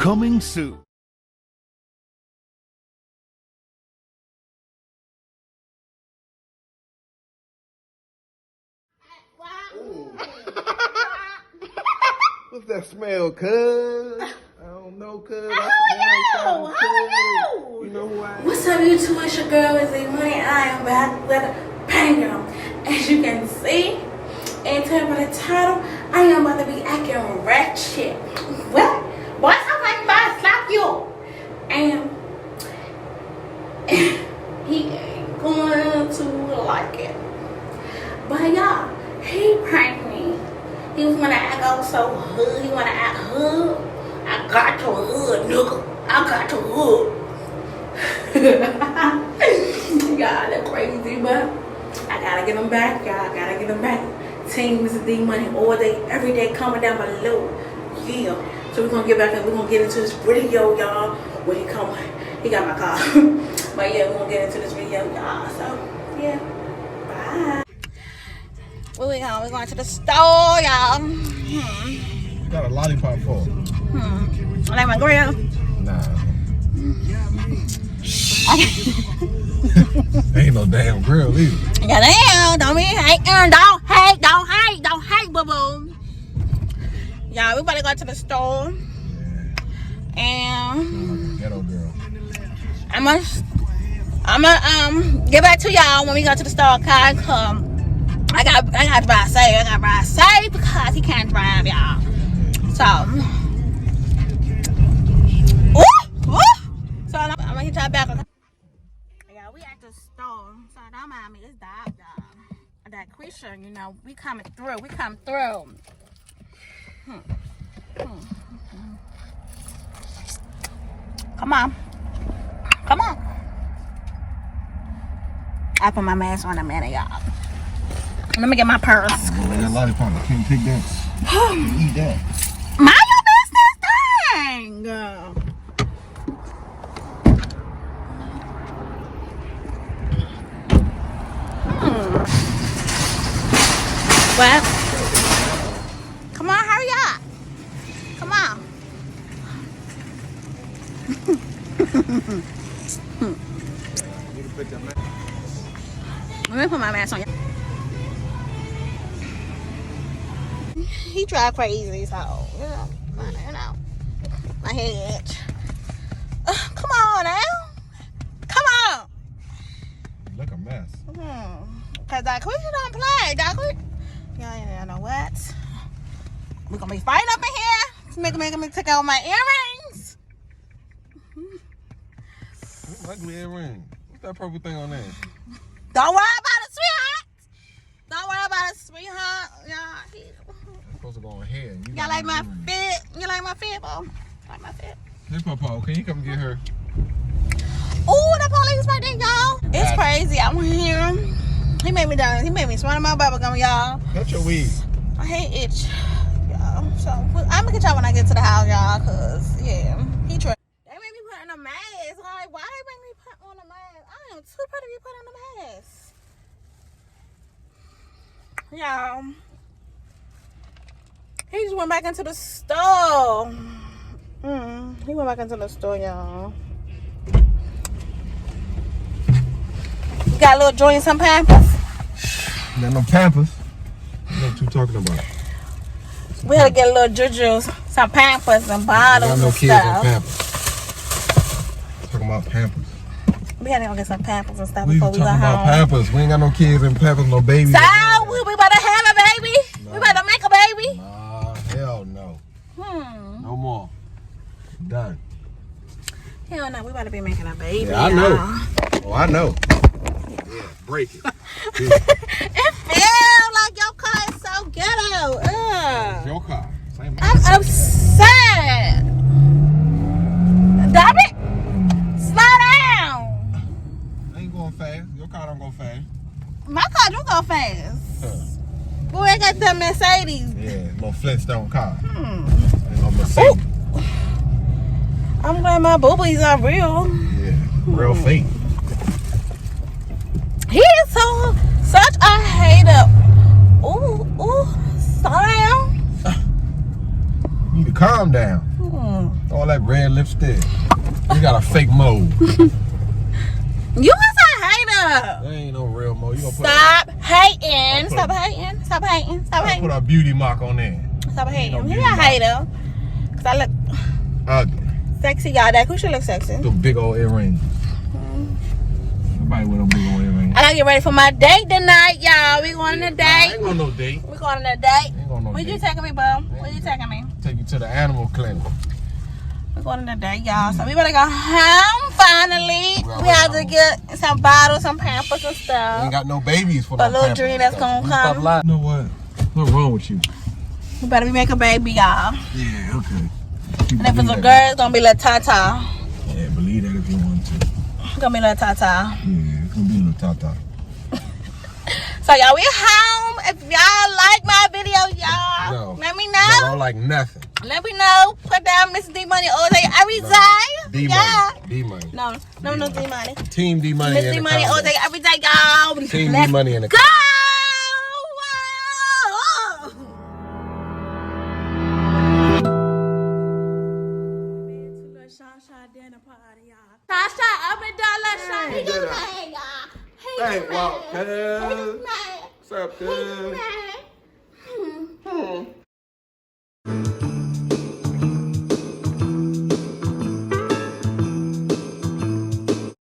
Coming soon. What's that smell, cuz? I don't know, cuz. I know. You know who I am? What's up, YouTube? It's your girl, Izzy Money. I am back with a banger. As you can see, and tell by the title, I am about to be acting ratchet. What? Boy, sounds like if I slap you. And he ain't going to like it. But y'all, he pranked me. He was gonna act all so hood. He wanna act hood. I got your hood, nigga. I got your hood. Y'all, that's crazy, but I gotta get him back, y'all. I gotta get him back. Team is D Money all day, every day. Comment down below. Yeah. So we're gonna get back and we're gonna get into this video, y'all. When he come, he got my car. But yeah, we're gonna get into this video, y'all. So yeah, bye. Where we going? We're going to the store, y'all. You got a lollipop for? I like my grill. Nah. Ain't no damn grill either. Yeah, damn. Don't hate, don't hate, boo boo. Y'all, we about to go to the store. Yeah. And Ghetto girl. I'm gonna get back to y'all when we go to the store, cause I got to drive safe. I got to drive safe because he can't drive, y'all. So, so I'm gonna hit y'all back. Yeah, we at the store. So don't mind me. It's Darkesha, you know. We coming through. Come on. I put my mask on a minute, y'all. Let me get my purse. That lollipop, I can't take that. Eat that. Mind your business, dang. What? Come on, hurry up. Come on. Let me put my mask on. He drive crazy, so you know, my head. Come on now, come on. Look a mess. Cause Darkesha don't play. Darkesha, you know what? We're gonna be fighting up in here. Making me take out my earrings. Ugly earring. What's that purple thing on there? Don't worry about it, sweetheart. Y'all, It's supposed to go on here. y'all like my fit? You like my fit, bro? Like my fit? Hey, Papa, can you come get her? Oh, the police right there, y'all. It's crazy. I want him. He made me done. He made me swallow my bubble gum, y'all. Cut your weed. I hate itch, y'all. So I'm gonna get y'all when I get to the house, y'all. Cause yeah, he tried. They made me put on a mask. Like, why they make me put on a mask? I am too pretty to be put on a mask. Y'all, he just went back into the store. He went back into the store, y'all. You got a little joint and some Pampers? Got no Pampers. What you talking about? We had to get a little juju, some Pampers and bottles got no and kids stuff. on Pampers. Talking about Pampers. We had to go get some Pampers and stuff We before we go talking about home. Pampers. We ain't got no kids in Pampers, no babies. So we about to have a baby. No. We about to make a baby. Nah, hell no. No more. Done. Hell no, we about to be making a baby. Yeah, I know. Oh, I know. Yeah, break it. It feels like your car is so ghetto. It's your car. Same I'm upset. Stop it. Slow down. I ain't going fast. Your car don't go fast. My car do go fast. Boy, I got that Mercedes. Yeah, little Flintstone car. No Mercedes. I'm glad my boobies are real. Yeah, real fake. He is such a hater. Ooh, slow down. You need to calm down. Hmm. All All that red lipstick. You got a fake mole. You was a hater. There ain't no real mole. You gonna put Stop hating. Stop hating. Stop hating. Stop hating. put a beauty mark on there. Stop hating. No You beauty a mark. hater. Cause I look Ugly. sexy, y'all. That who should look sexy. Them big old earrings. Nobody with them big old earrings. I gotta get ready for my date tonight, y'all. We going on a I date. ain't going no date. We going on a date. Ain't going no Where date. you taking me, bum? Where you taking me? Take you to the animal clinic. We're going on a date, y'all. So we better go home finally. We have to get some bottles, some Pampers and stuff. Ain't got no babies for But no little Pampers Dream and that's stuff. gonna Stop come. lying. You know what? What's wrong with you? We better be making a baby, y'all. Yeah, okay. And if it's a girl, it's gonna be little Tata. Yeah, believe that if you want to. It's gonna be little Tata. Yeah, it's gonna be a little tata. So y'all, we home. If y'all like my video, y'all, No. let me I know. don't like nothing. Let me know. Put down Miss D Money all day, every No. day. D Yeah. money. D money. No, D Money. Team D money. Miss in D the Money all comments. day, every day, y'all. Team Let's D money in the go. Tasha, up and down, let's Hey, Walk, cuz. What's up, cuz?